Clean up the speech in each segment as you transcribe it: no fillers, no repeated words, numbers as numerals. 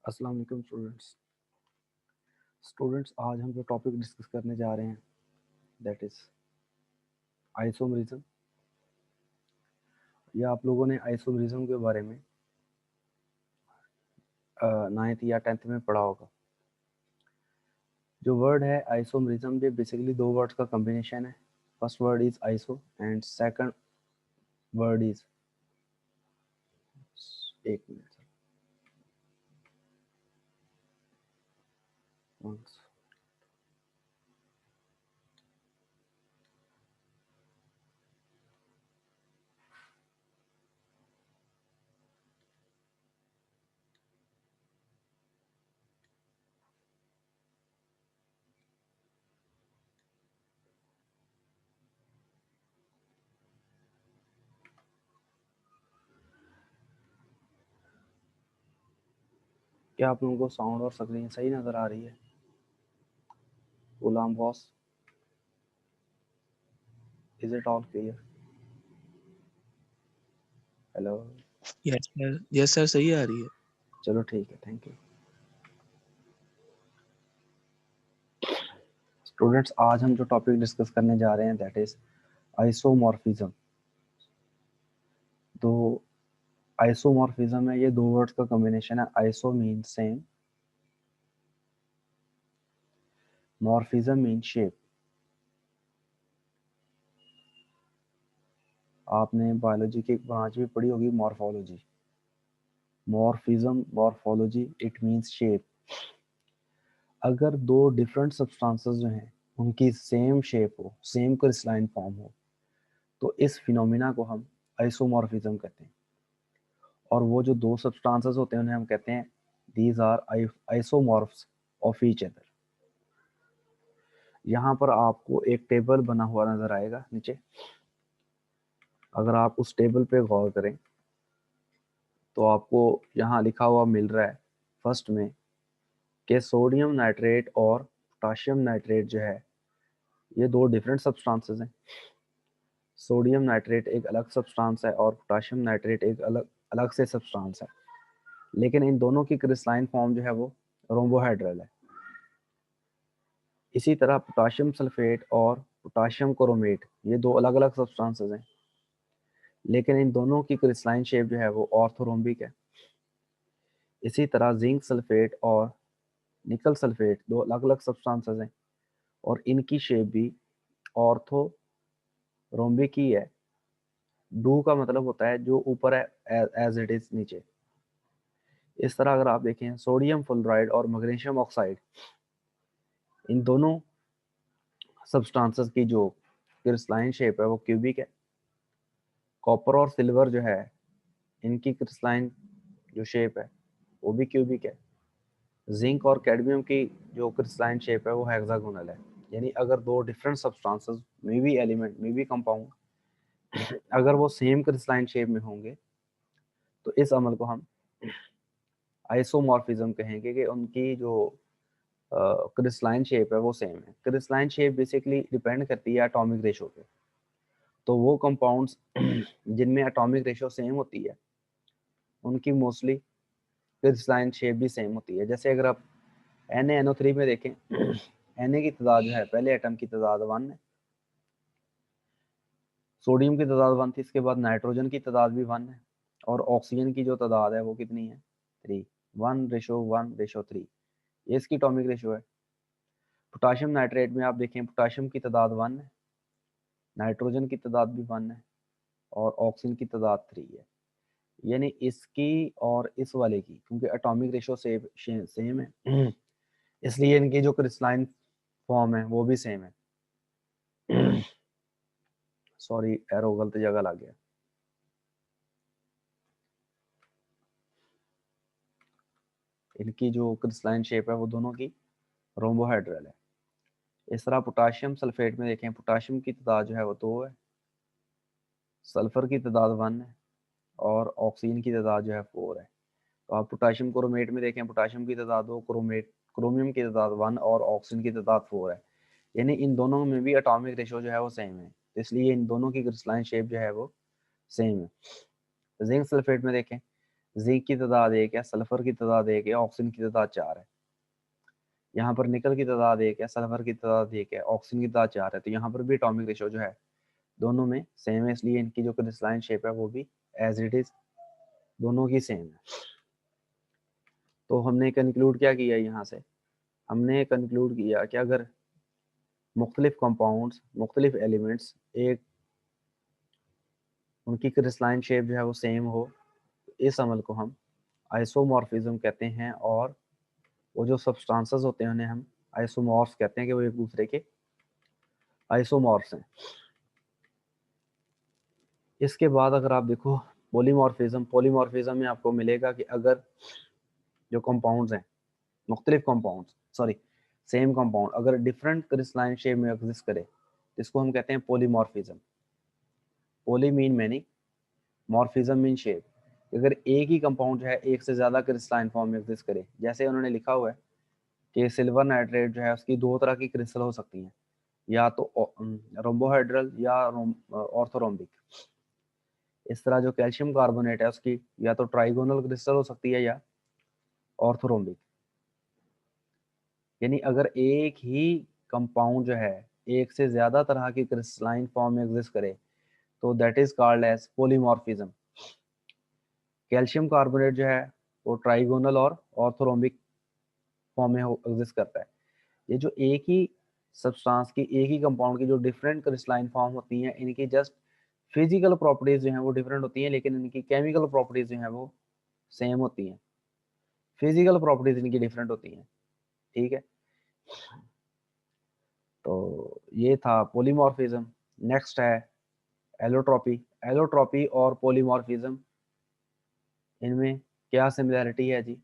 अस्सलाम वालेकुम स्टूडेंट्स आज हम जो टॉपिक डिस्कस करने जा रहे हैं दैट इज आइसोमरिज्म। या आप लोगों ने आइसोमरिज्म के बारे में 9th या 10th में पढ़ा होगा। जो वर्ड है आइसोमरिज्म ये बेसिकली दो वर्ड्स का कॉम्बिनेशन है। First word is iso and second word is, एक मिनट once. क्या आप लोगों को साउंड और स्क्रीन सही नज़र आ रही है? Ghulam boss, is it all clear? Hello, yes sir सही आ रही है। चलो ठीक है, थैंक यू। स्टूडेंट्स आज हम जो टॉपिक डिस्कस करने जा रहे हैं दैट इज आइसोमॉर्फिज्म। तो आइसोमॉर्फिज्म है, ये दो वर्ड्स का कॉम्बिनेशन है। Iso mean same, morphism mean shape. आपने बायोलॉजी की एक ब्रांच भी पढ़ी होगी, morphology. Morphism, morphology, it means shape. अगर दो डिफरेंट सब्सटेंसेस जो हैं उनकी सेम शेप हो, सेम क्रिस्टलाइन फॉर्म हो, तो इस फिनोमिना को हम आइसोमॉर्फिज्म कहते हैं। और वो जो दो सब्सटेंसेस होते हैं उन्हें हम कहते हैं these are isomorphs of each other. यहाँ पर आपको एक टेबल बना हुआ नजर आएगा नीचे। अगर आप उस टेबल पे गौर करें तो आपको यहाँ लिखा हुआ मिल रहा है फर्स्ट में कि सोडियम नाइट्रेट और पोटाशियम नाइट्रेट जो है ये दो डिफरेंट सब्सटेंसेस हैं। सोडियम नाइट्रेट एक अलग सब्सटेंस है और पोटाशियम नाइट्रेट एक अलग अलग से सब्सटेंस है, लेकिन इन दोनों की क्रिस्टलाइन फॉर्म जो है वो रोम्बोहेड्रल है। इसी तरह पोटाशियम सल्फेट और पोटाशियम क्रोमेट ये दो अलग अलग सब्सटेंसेस हैं, लेकिन इन दोनों की क्रिस्टलाइन शेप जो है वो ऑर्थोरोम्बिक है। इसी तरह जिंक सल्फेट और निकल सल्फेट दो अलग अलग सब्सटेंसेस हैं और इनकी शेप भी ऑर्थोरोम्बिक ही है। डू का मतलब होता है जो ऊपर है एज इट इज नीचे। इस तरह अगर आप देखें सोडियम फ्लोराइड और मैग्नीशियम ऑक्साइड, इन दोनों सब्सटेंसेस की जो क्रिस्टलाइन शेप है वो क्यूबिक है। कॉपर और सिल्वर जो है इनकी क्रिस्टलाइन जो शेप है वो भी क्यूबिक है। जिंक और कैडमियम की जो क्रिस्टलाइन शेप है वो हेक्सागोनल है। यानी अगर दो डिफरेंट सब्सटेंसेस में भी एलिमेंट में भी कंपाउंड अगर वो सेम क्रिस्टलाइन शेप में होंगे तो इस अमल को हम आइसोमॉर्फिज्म कहेंगे कि उनकी जो क्रिस्टलाइन शेप है वो सेम है। क्रिस्टलाइन शेप बेसिकली डिपेंड करती है एटॉमिक रेशो पे। तो वो कंपाउंड्स जिनमें एटॉमिक रेशो सेम होती है उनकी मोस्टली क्रिस्टलाइन शेप भी सेम होती है। जैसे अगर आप NaNO3 में देखें, Na की तादाद जो है पहले एटम की तादाद 1 है, सोडियम की तादाद 1 थी, इसके बाद नाइट्रोजन की तादाद भी 1 है और ऑक्सीजन की जो तादाद है वो कितनी है 3, 1:1:3। ये इसकी एटॉमिक रेशो है। पोटाशियम नाइट्रेट में आप देखें पोटाशियम की तादाद 1 है, नाइट्रोजन की तादाद भी 1 है और ऑक्सीजन की तादाद 3 है। यानी इसकी और इस वाले की क्योंकि एटॉमिक रेशो सेम है इसलिए इनकी जो क्रिस्टलाइन फॉर्म है वो भी सेम है। सॉरी, एरो गलत जगह लग गया। इनकी जो क्रिस्टलाइन शेप है वो दोनों की रोम्बोहेड्रल है। इस तरह पोटाशियम सल्फेट में देखें पोटाशियम की तादाद जो है वो 2 है, सल्फर की तादाद 1 है और ऑक्सीजन की तादाद जो है 4 है। तो आप पोटाशियम क्रोमेट में देखें पोटाशियम की तादाद 2, क्रोमियम की तादाद 1 और ऑक्सीजन की तादाद 4 है। यानी इन दोनों में भी एटॉमिक रेशो जो है वो सेम है, इसलिए इन दोनों की क्रिस्टलाइन शेप जो है वो सेम है। जिंक सल्फेट में देखें जिंक की तादाद 1 है, सल्फर की तादाद 1 है, ऑक्सीजन की तादाद 4 है। यहाँ पर निकल की तादाद 1 है, सल्फर की तादाद 1 है, ऑक्सीजन की तादाद 4 है। तो यहाँ पर भी एटॉमिक रेशो जो है दोनों में सेम है, इसलिए इनकी जो क्रिस्टलाइन शेप है वो भी एज इट इज दोनों की सेम है। तो हमने कंक्लूड क्या किया यहाँ से? हमने कंक्लूड किया कि अगर मुख्तलिफ कंपाउंड्स, मुख्तलिफ एलिमेंट्स एक उनकी क्रिस्टलाइन शेप जो है वो सेम हो, इस अमल को हम आइसोमॉर्फिज्म कहते हैं। और वो जो सब्सटेंसेस होते हैं उन्हें हम आइसोमॉर्फ्स कहते हैं कि वो एक दूसरे के आइसोमॉर्फ्स हैं। इसके बाद अगर आप देखो पॉलीमॉर्फिज्म, पॉलीमॉर्फिज्म में आपको मिलेगा कि अगर जो कंपाउंड्स हैं, मुख्तलिफ कंपाउंड्स, सॉरी सेम कंपाउंड अगर डिफरेंट क्रिस्टलाइन शेप में एग्जिस्ट करे, इसको हम कहते हैं polymorphism. Poly mean many, morphism mean shape. अगर एक ही कंपाउंड जो है एक से ज़्यादा क्रिस्टलाइन फॉर्म में एग्जिस्ट करे, जैसे उन्होंने लिखा हुआ है कि सिल्वर नाइट्रेट जो है उसकी दो तरह की क्रिस्टल हो सकती हैं, या तो रोम्बोहाइड्रल या ऑर्थोरोम्बिक। इस तरह जो कैल्शियम कार्बोनेट है उसकी या तो ट्राइगोनल क्रिस्टल हो सकती है या ऑर्थोरोम्बिक। यानी अगर एक ही कंपाउंड जो है एक से ज्यादा तरह की क्रिस्टलाइन फॉर्म में एग्जिस्ट करे तो that is called as polymorphism. Calcium carbonate जो है वो ट्राइगोनल और ऑर्थोरोम्बिक फॉर्म में एग्जिस्ट करता है। ये जो एक ही सब्सटेंस की, एक ही कंपाउंड की जो डिफरेंट क्रिस्टलाइन फॉर्म होती हैं, इनकी जस्ट फिजिकल प्रॉपर्टीज जो हैं वो डिफरेंट होती हैं, लेकिन इनकी केमिकल प्रॉपर्टीज जो हैं वो सेम होती हैं। फिजिकल प्रॉपर्टीज इनकी डिफरेंट होती हैं, ठीक है। तो ये था पॉलीमॉर्फिज्म। नेक्स्ट है एलोट्रॉपी। एलोट्रॉपी और पॉलीमॉर्फिज्म, इनमें क्या सिमिलरिटी है जी?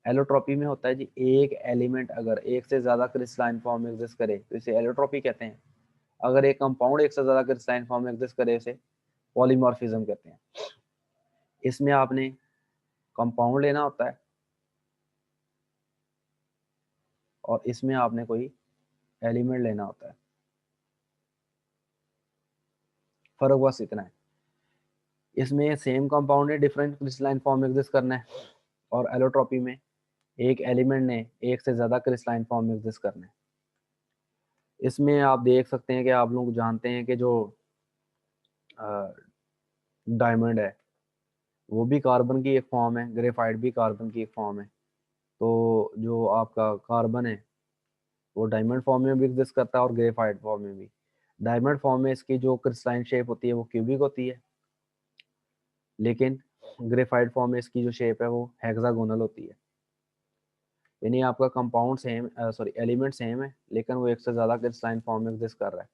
एलोट्रॉपी में होता है जी एक एलिमेंट अगर एक से ज्यादा क्रिस्टलाइन फॉर्म में एग्जिस्ट करे तो इसे एलोट्रॉपी कहते हैं। अगर एक कंपाउंड एक से ज्यादा क्रिस्टलाइन फॉर्म में एग्जिस्ट करे इसे पॉलीमॉर्फिज्म कहते हैं। इसमें आपने कंपाउंड लेना होता है और इसमें आपने कोई एलिमेंट लेना होता है, फर्क बस इतना है। इसमें सेम कंपाउंड है, डिफरेंट क्रिस्टलाइन फॉर्म में एग्जिस्ट करना है, और एलोट्रॉपी में एक एलिमेंट ने एक से ज्यादा क्रिस्टलाइन फॉर्म में एग्जिस्ट करना है। इसमें आप देख सकते हैं कि आप लोग जानते हैं कि जो डायमंड है वो भी कार्बन की एक फॉर्म है, ग्रेफाइट भी कार्बन की एक फॉर्म है। तो जो आपका कार्बन है वो डायमंड फॉर्म में भी एग्जिस्ट करता है और ग्रेफाइट फॉर्म में भी। डायमंड फॉर्म में इसकी जो क्रिस्टलाइन शेप होती है वो क्यूबिक होती है, लेकिन ग्रेफाइट फॉर्म में इसकी जो शेप है वो हेक्सागोनल होती है। यानी आपका compound same, sorry element same है, लेकिन वो एक से ज़्यादा क्रिस्टलाइन फॉर्म में एग्जिस्ट कर रहा है।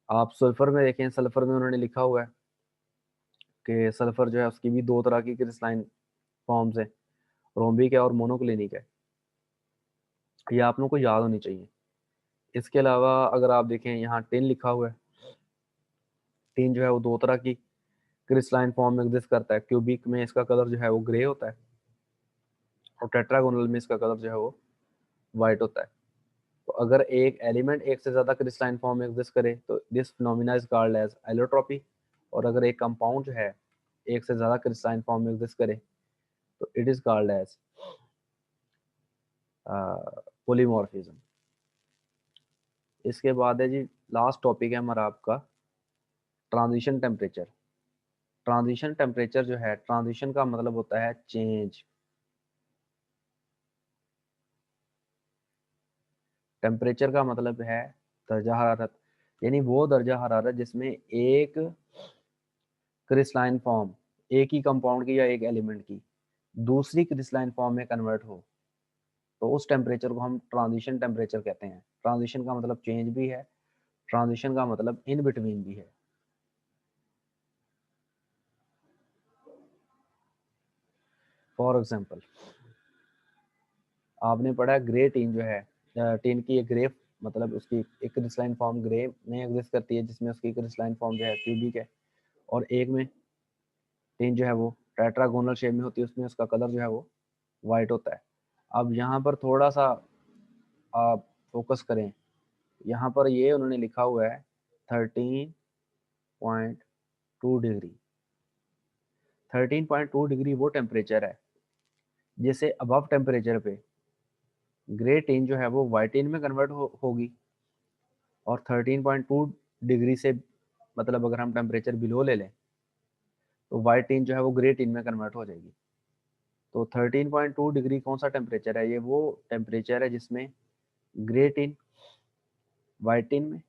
आप सल्फर में देखें, सल्फर में उन्होंने लिखा हुआ है कि सल्फर जो है उसकी भी दो तरह की क्रिस्टलाइन फॉर्म्स है, रोम्बिक है और मोनोक्लिनिक है। ये आप लोगों को याद होनी चाहिए। इसके अलावा अगर आप देखें यहाँ टिन लिखा हुआ है, टिन जो है वो दो तरह की क्रिस्टलाइन फॉर्म में एग्जिस्ट करता है। क्यूबिक में इसका कलर जो है वो ग्रे होता है और टेट्रागोनल में इसका कलर जो है वो वाइट होता है। तो अगर एक एलिमेंट एक से ज्यादा क्रिस्टलाइन फॉर्म में एग्जिस्ट करे तो this phenomena is called as allotropy. और अगर एक कंपाउंड जो है एक से ज्यादा क्रिस्टलाइन फॉर्म में एग्जिस्ट करे तो it is called as polymorphism. इसके बाद है जी लास्ट टॉपिक है हमारा आपका ट्रांजिशन टेम्परेचर। ट्रांजिशन टेम्परेचर जो है, ट्रांजिशन का मतलब होता है चेंज। टेम्परेचर का मतलब है दर्जा हरारत, यानी वो दर्जा हरारत जिसमें एक क्रिस्टलाइन फॉर्म, एक ही कंपाउंड की या एक एलिमेंट की दूसरी क्रिस्टलाइन फॉर्म में कन्वर्ट हो, तो उस टेम्परेचर को हम ट्रांजिशन टेम्परेचर कहते हैं। ट्रांजिशन का मतलब चेंज भी है, ट्रांजिशन का मतलब इन बिटवीन भी है। फॉर एग्जांपल आपने पढ़ा है ग्रे टीन जो है, टीन की एक ग्रे मतलब उसकी एक क्रिस्टलाइन फॉर्म ग्रे में एग्जिस्ट करती है जिसमें उसकी क्रिस्टलाइन फॉर्म जो है क्यूबिक है, और एक में टीन जो है वो टेट्रागोनल शेप में होती है, उसमें उसका कलर जो है वो वाइट होता है। अब यहाँ पर थोड़ा सा आप फोकस करें, यहाँ पर ये उन्होंने लिखा हुआ है 13.2 डिग्री। 13.2 डिग्री वो टेम्परेचर है जिससे अबव टेम्परेचर पे ग्रे टिन जो है वो वाइट टिन में कन्वर्ट होगी, और 13.2 डिग्री से मतलब अगर हम टेम्परेचर बिलो ले लें तो वाइट टिन जो है वो ग्रे टिन में कन्वर्ट हो जाएगी। तो 13.2 डिग्री कौन सा टेम्परेचर है? ये वो टेम्परेचर है जिसमें ग्रे टिन वाइट टिन में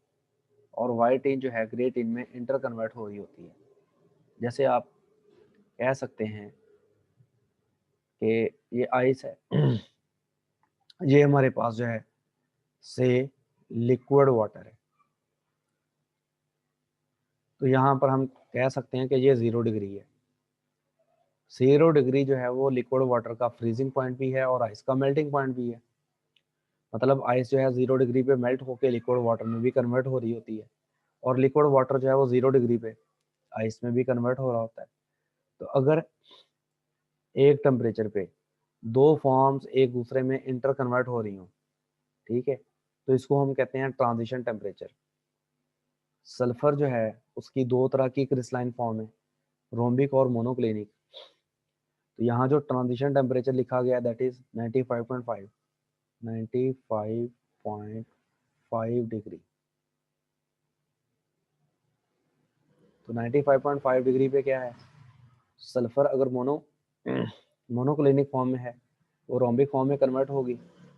और वाइट टिन जो है ग्रे टिन में इंटर कन्वर्ट हो रही होती है। जैसे आप कह सकते हैं कि ये आइस है ये हमारे पास जो है से लिक्विड वाटर है, तो यहाँ पर हम कह सकते हैं कि ये 0 डिग्री है। 0 डिग्री जो है वो लिक्विड वाटर का फ्रीजिंग पॉइंट भी है और आइस का मेल्टिंग पॉइंट भी है। मतलब आइस जो है 0 डिग्री पे मेल्ट होकर लिक्विड वाटर में भी कन्वर्ट हो रही होती है, और लिक्विड वाटर जो है वो 0 डिग्री पे आइस में भी कन्वर्ट हो रहा होता है। तो अगर एक टेम्परेचर पे दो फॉर्म्स एक दूसरे में इंटर कन्वर्ट हो रही हो, ठीक है, तो इसको हम कहते हैं ट्रांजिशन टेम्परेचर। सल्फर जो है उसकी दो तरह की क्रिस्टलाइन फॉर्म है, रोम्बिक और मोनोक्लिनिक। तो यहाँ जो ट्रांजिशन टेम्परेचर लिखा गया दैट इज 95.5 डिग्री। तो 95.5 डिग्री पे क्या है, सल्फर अगर मोनोक्लिनिक फॉर्म में है वो रोम्बिक फॉर्म में कन्वर्ट होगी,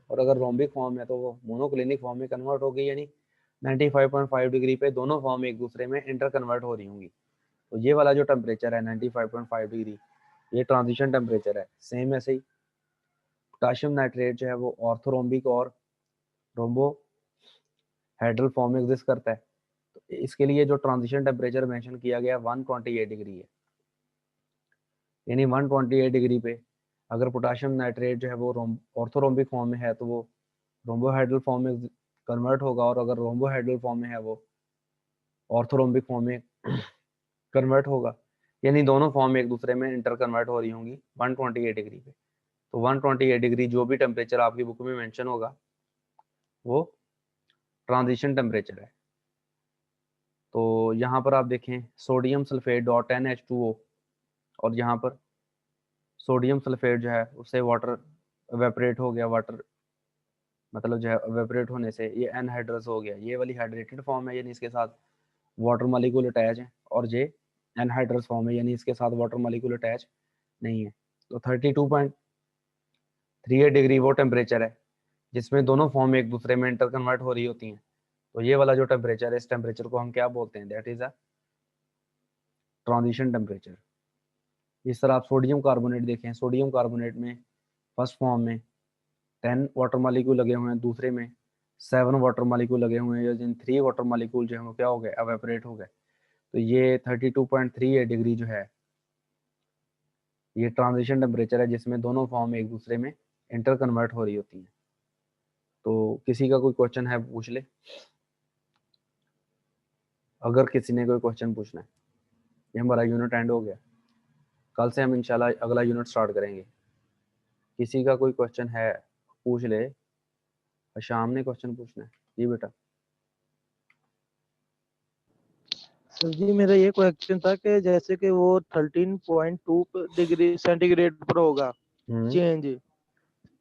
और अगर रोम्बिक फॉर्म है तो वो मोनोक्लिनिक फॉर्म में कन्वर्ट होगी, यानी 95.5 डिग्री पे दोनों फॉर्म एक दूसरे में इंटर कन्वर्ट हो रही होंगी। तो ये वाला जो टेम्परेचर है 95.5 डिग्री, ये ट्रांजिशन टेम्परेचर है। सेम ऐसे ही पोटाशियम नाइट्रेट जो है वो ऑर्थोरोम्बिक और रोम्बो हाइड्रल फॉर्म में एग्जिस्ट करता है। तो इसके लिए जो ट्रांजिशन टेम्परेचर मेंशन किया गया 128 डिग्री है, यानी 128 डिग्री पे अगर पोटाशियम नाइट्रेट जो है वो ऑर्थोरोम्बिक फॉर्म में है तो वो रोम्बोहाइड्रल फॉर्म में कन्वर्ट होगा, और अगर रोम्बोहाइड्रल फॉर्म में है वो ऑर्थोरोम्बिक फॉर्म में कन्वर्ट होगा, यानी दोनों फॉर्म एक दूसरे में इंटर कन्वर्ट हो रही होंगी 128 डिग्री पे। तो 128 डिग्री जो भी टेम्परेचर आपकी बुक में मेंशन होगा वो ट्रांजिशन टेम्परेचर है। तो यहाँ पर आप देखें सोडियम सल्फेट डॉट NH2O, और यहाँ पर सोडियम सल्फेट जो है उससे वाटर एवेपोरेट हो गया, वाटर मतलब जो है एवेपोरेट होने से ये एनहाइड्रस हो गया, ये वाली हाइड्रेटेड फॉर्म है यानी इसके साथ वाटर मॉलिक्यूल अटैच है, और ये एनहाइड्रस फॉर्म है यानी इसके साथ वाटर मॉलिक्यूल अटैच नहीं है। तो 32.38 डिग्री वो टेम्परेचर है जिसमें दोनों फॉर्म एक दूसरे में इंटर कन्वर्ट हो रही होती हैं। तो ये वाला जो टेम्परेचर है इस टेम्परेचर को हम क्या बोलते हैं, that is a transition temperature. इस तरह आप सोडियम कार्बोनेट देखें, सोडियम कार्बोनेट में फर्स्ट फॉर्म में 10 वाटर मॉलिक्यूल लगे हुए हैं, दूसरे में 7 वाटर मॉलिक्यूल लगे हुए हैं, जिन 3 वाटर मॉलिक्यूल जो है वो क्या हो गए, एवेपोरेट हो गए। तो ये 32.38 डिग्री जो है ये ट्रांजिशन टेम्परेचर है जिसमें दोनों फॉर्म एक दूसरे में इंटर कन्वर्ट हो रही होती हैं। तो किसी का कोई क्वेश्चन है पूछ ले, अगर किसी ने कोई क्वेश्चन पूछना है। ये हमारा यूनिट एंड हो गया, कल से हम इंशाल्लाह अगला यूनिट स्टार्ट करेंगे। किसी का कोई क्वेश्चन है पूछ ले। शाम ने क्वेश्चन पूछना है जी बेटा। सर जी मेरा ये क्वेश्चन था कि जैसे कि वो 13.2 डिग्री सेंटीग्रेड पर होगा चेंज,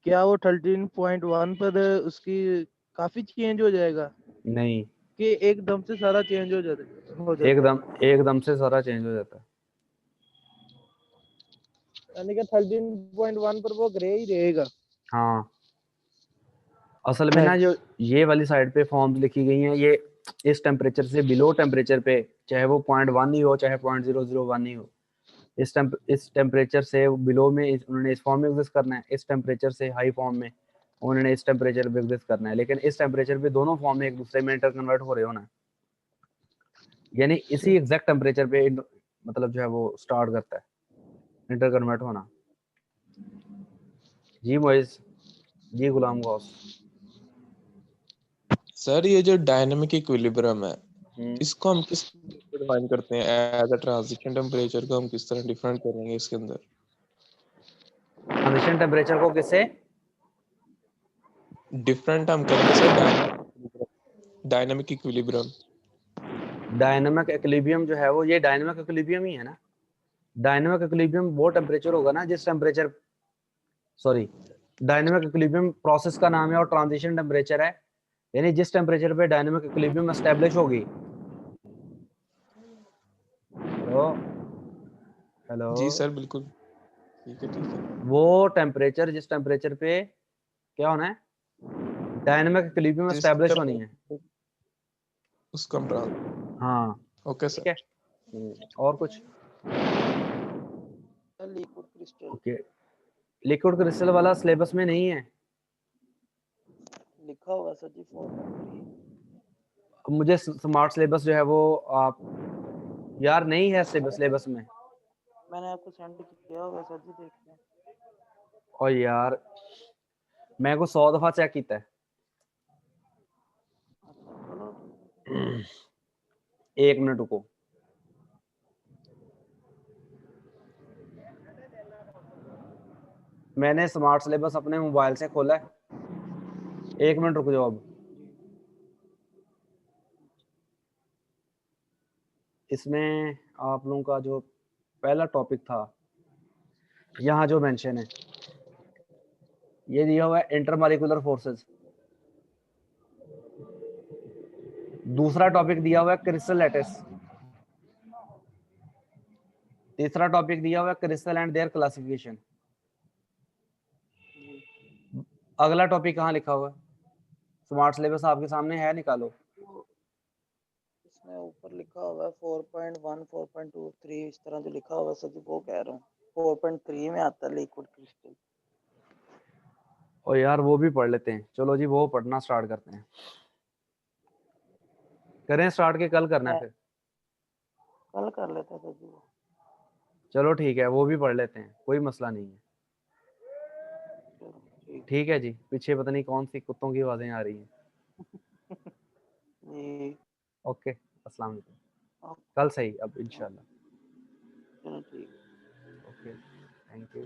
क्या वो 13.1 पर उसकी काफी चेंज हो जाएगा नहीं, कि एकदम से सारा चेंज हो जाता है? एकदम से सारा चेंज हो जाता है। यानी कि 13.1 पर वो ग्रे ही रहेगा। हाँ, असल में ना जो ये वाली साइड पे फॉर्म्स लिखी गई हैं ये इस टेम्परेचर से बिलो टेम्परेचर पे, चाहे वो 0.1 ही हो चाहे 0.001 ही हो, इस टेम्परेचर से बिलो में उन्होंने इस फॉर्म में एग्जिस्ट करना है, इस टेम्परेचर से हाई फॉर्म में उन्होंने इस टेम्परेचर पे एग्जिस्ट करना है, लेकिन इस टेम्परेचर पे दोनों फॉर्म में एक दूसरे में इंटर कन्वर्ट हो रहे हो ना, यानी इसी एग्जैक्ट टेम्परेचर पे मतलब जो है वो स्टार्ट करता है इंटर कन्वर्ट होना। जी मोइज, जी गुलाम गौस। सर ये जो डायनामिक इक्विलिब्रियम है इसको हम किस डिफाइन करते हैं? एज अ ट्रांजिशन टेम्परेचर को हम किस तरह डिफाइन करेंगे इसके अंदर? ट्रांजिशन टेम्परेचर को किससे डिफरेंट हम करेंगे sir, dynamic equilibrium. Dynamic equilibrium जो है वो ये डायनामिक इक्विलिब्रियम ही है ना, डायनेमिक इक्विलिब्रियम वो टेम्परेचर होगा ना जिस temperature, sorry, dynamic equilibrium process का नाम है और ट्रांजिशन टेम्परेचर है, यानी जिस टेम्परेचर पे डायनेमिक इक्विलिब्रियम एस्टेब्लिश होगी। हेलो हेलो जी सर बिल्कुल ठीक है वो टेम्परेचर जिस टेम्परेचर पे क्या होना है, डायनेमिक इक्विलिब्रियम जिस एस्टेब्लिश होनी है। उसको हम ट्रांस हाँ ओके ठीक सर। है। और कुछ? Liquid crystal okay, liquid crystal वाला सिलेबस में नहीं है। लिखा हुआ सर जी 4.3। मुझे स्मार्ट सिलेबस जो है वो आप, यार नहीं है सिलेबस में। मैंने आपको सेंड किया होगा सर जी, देखिए। और यार मैं को 100 दफा चेक किया है। एक मिनट रुको, मैंने स्मार्ट सिलेबस अपने मोबाइल से खोला है। एक मिनट रुक जाओ। अब इसमें आप लोगों का जो पहला टॉपिक था, यहाँ जो मेंशन है, ये दिया हुआ है इंटरमॉलिक्यूलर फोर्सेस। दूसरा टॉपिक दिया हुआ है क्रिस्टल लैटिस। तीसरा टॉपिक दिया हुआ है क्रिस्टल एंड देयर क्लासिफिकेशन। अगला टॉपिक कहाँ लिखा हुआ है? स्मार्ट सिलेबस आपके सामने है, निकालो। इसमें ऊपर लिखा हुआ है 4.1 4.23 इस तरह जो लिखा हुआ है सर जी, वो कह रहा हूँ 4.3 में आता है लिक्विड क्रिस्टल। और यार वो भी पढ़ लेते हैं, चलो जी वो पढ़ना स्टार्ट करते हैं। करें स्टार्ट के कल करना है फिर? कल कर लेते हैं सर जी वो। चलो ठीक है, वो भी पढ़ लेते हैं, कोई मसला नहीं है। ठीक है जी। पीछे पता नहीं कौन सी कुत्तों की आवाजें आ रही हैं। जी ओके, अस्सलाम वालेकुम। कल सही अब इंशाल्लाह। चलो ठीक। Okay, thank you.